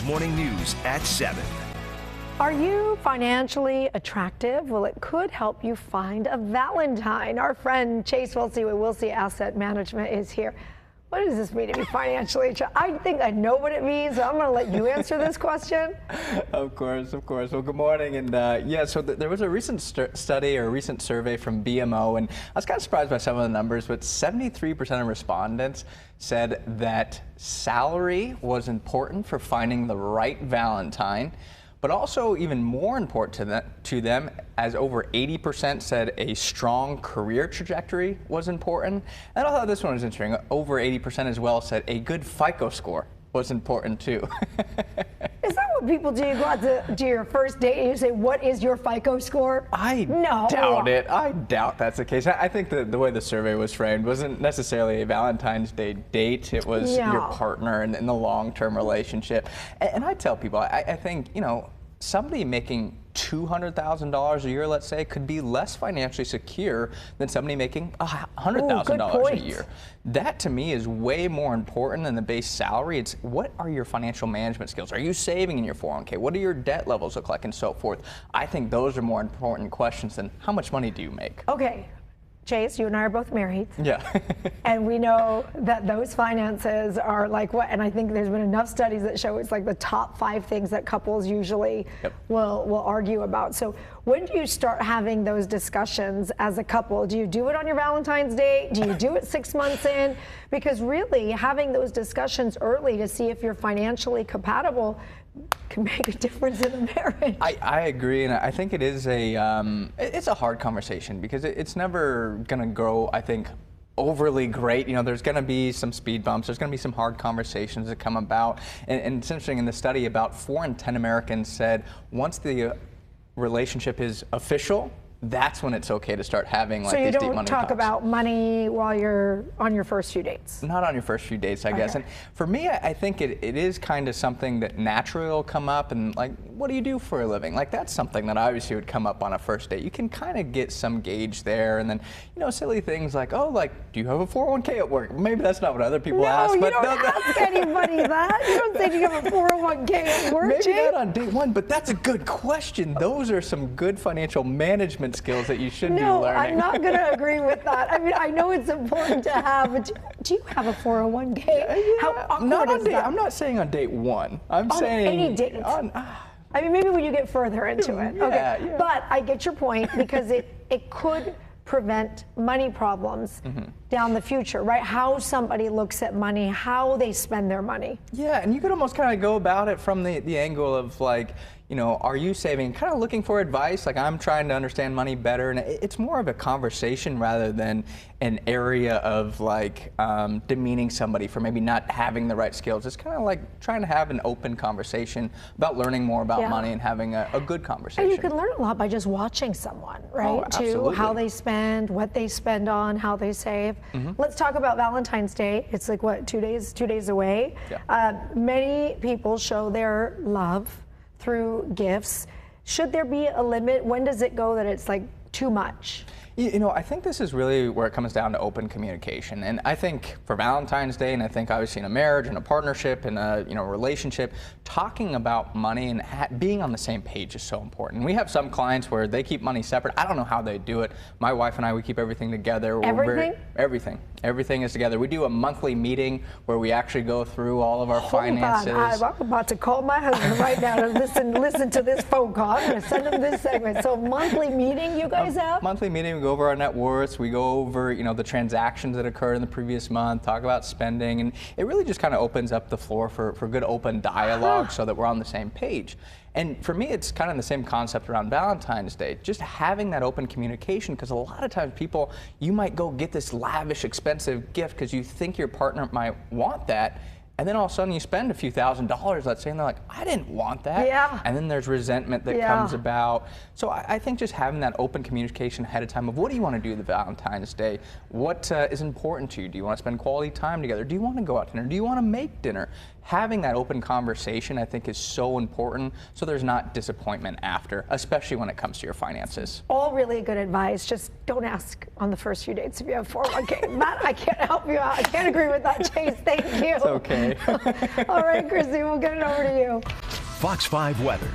Morning News at 7. Are you financially attractive? Well, it could help you find a Valentine. Our friend Chase Wilsey with Wilsey Asset Management is here. What does this mean to be financially attractive? I think I know what it means, so I'm going to let you answer this question. Of course. Well, good morning. And so there was a recent study or a recent survey from BMO, and I was kind of surprised by some of the numbers, but 73% of respondents said that salary was important for finding the right Valentine. But also even more important to them, as over 80% said a strong career trajectory was important. And I thought this one was interesting. Over 80% as well said a good FICO score was important too. Is that what people do? You go out to your first date and you say, what is your FICO score? I doubt it. I doubt that's the case. I think the way the survey was framed wasn't necessarily a Valentine's Day date. It was your partner in the long-term relationship. And I tell people, I think, somebody making $200,000 a year, let's say, could be less financially secure than somebody making $100,000 a year. That to me is way more important than the base salary. It's what are your financial management skills? Are you saving in your 401k? What do your debt levels look like and so forth? I think those are more important questions than how much money do you make? Okay. Chase, you and I are both married. Yeah. And we know that those finances are like what, and I think there's been enough studies that show it's like the top 5 things that couples usually will argue about. So when do you start having those discussions as a couple? Do you do it on your Valentine's Day? Do you do it 6 months in? Because really having those discussions early to see if you're financially compatible can make a difference in a marriage. I agree, and I think it is it's a hard conversation because it's never going to go, I think, overly great. There's going to be some speed bumps. There's going to be some hard conversations that come about. And it's interesting, in the study, about 4 in 10 Americans said once the relationship is official, that's when it's okay to start having like these deep money talks. So you don't talk about money while you're on your first few dates? Not on your first few dates, I guess. And for me, I think it is kind of something that naturally will come up. And like, what do you do for a living? Like, that's something that obviously would come up on a first date. You can kind of get some gauge there. And then, silly things like, oh, like, do you have a 401k at work? Maybe that's not what other people ask. But you don't ask anybody that. You don't say, do you have a 401k at work, Maybe not on date one, but that's a good question. Those are some good financial management skills that you should be learning. No, I'm not going to agree with that. I mean, I know it's important to have, but do you have a 401k? Yeah, How awkward is that? I'm not saying on date one. I'm saying any date. I mean, maybe when you get further into it. Yeah. But I get your point because it could prevent money problems down the future, right? How somebody looks at money, how they spend their money. Yeah, and you could almost kind of go about it from the angle of like, are you saving? Kind of looking for advice. Like, I'm trying to understand money better, and it's more of a conversation rather than an area of like demeaning somebody for maybe not having the right skills. It's kind of like trying to have an open conversation about learning more about money and having a good conversation. And you can learn a lot by just watching someone, right? Oh, absolutely. How they spend, what they spend on, how they save. Let's talk about Valentine's Day. It's like what, 2 days away. Yeah. Many people show their love through gifts. Should there be a limit? When does it go that it's like too much? I think this is really where it comes down to open communication. And I think for Valentine's Day, and I think obviously in a marriage and a partnership and a relationship, talking about money and being on the same page is so important. We have some clients where they keep money separate. I don't know how they do it. My wife and I, we keep everything together. Everything? Everything is together. We do a monthly meeting where we actually go through all of our finances. I'm about to call my husband right now to listen to this phone call. I'm going to send him this segment. So monthly meeting you guys have? Monthly meeting. We go over our net worths. We go over the transactions that occurred in the previous month. Talk about spending, and it really just kind of opens up the floor for good open dialogue so that we're on the same page. And for me, it's kind of the same concept around Valentine's Day, just having that open communication, because a lot of times you might go get this lavish, expensive gift because you think your partner might want that, and then all of a sudden you spend a few $1,000s, let's say, and they're like, I didn't want that. Yeah. And then there's resentment that comes about. So I think just having that open communication ahead of time of what do you want to do the Valentine's Day? What is important to you? Do you want to spend quality time together? Do you want to go out to dinner? Do you want to make dinner? having that open conversation, I think, is so important, so there's not disappointment after, especially when it comes to your finances. All really good advice. Just don't ask on the first few dates if you have 401k. Matt, I can't help you out. I can't agree with that, Chase. Thank you. It's okay. All right, Chrissy, we'll get it over to you. Fox 5 Weather.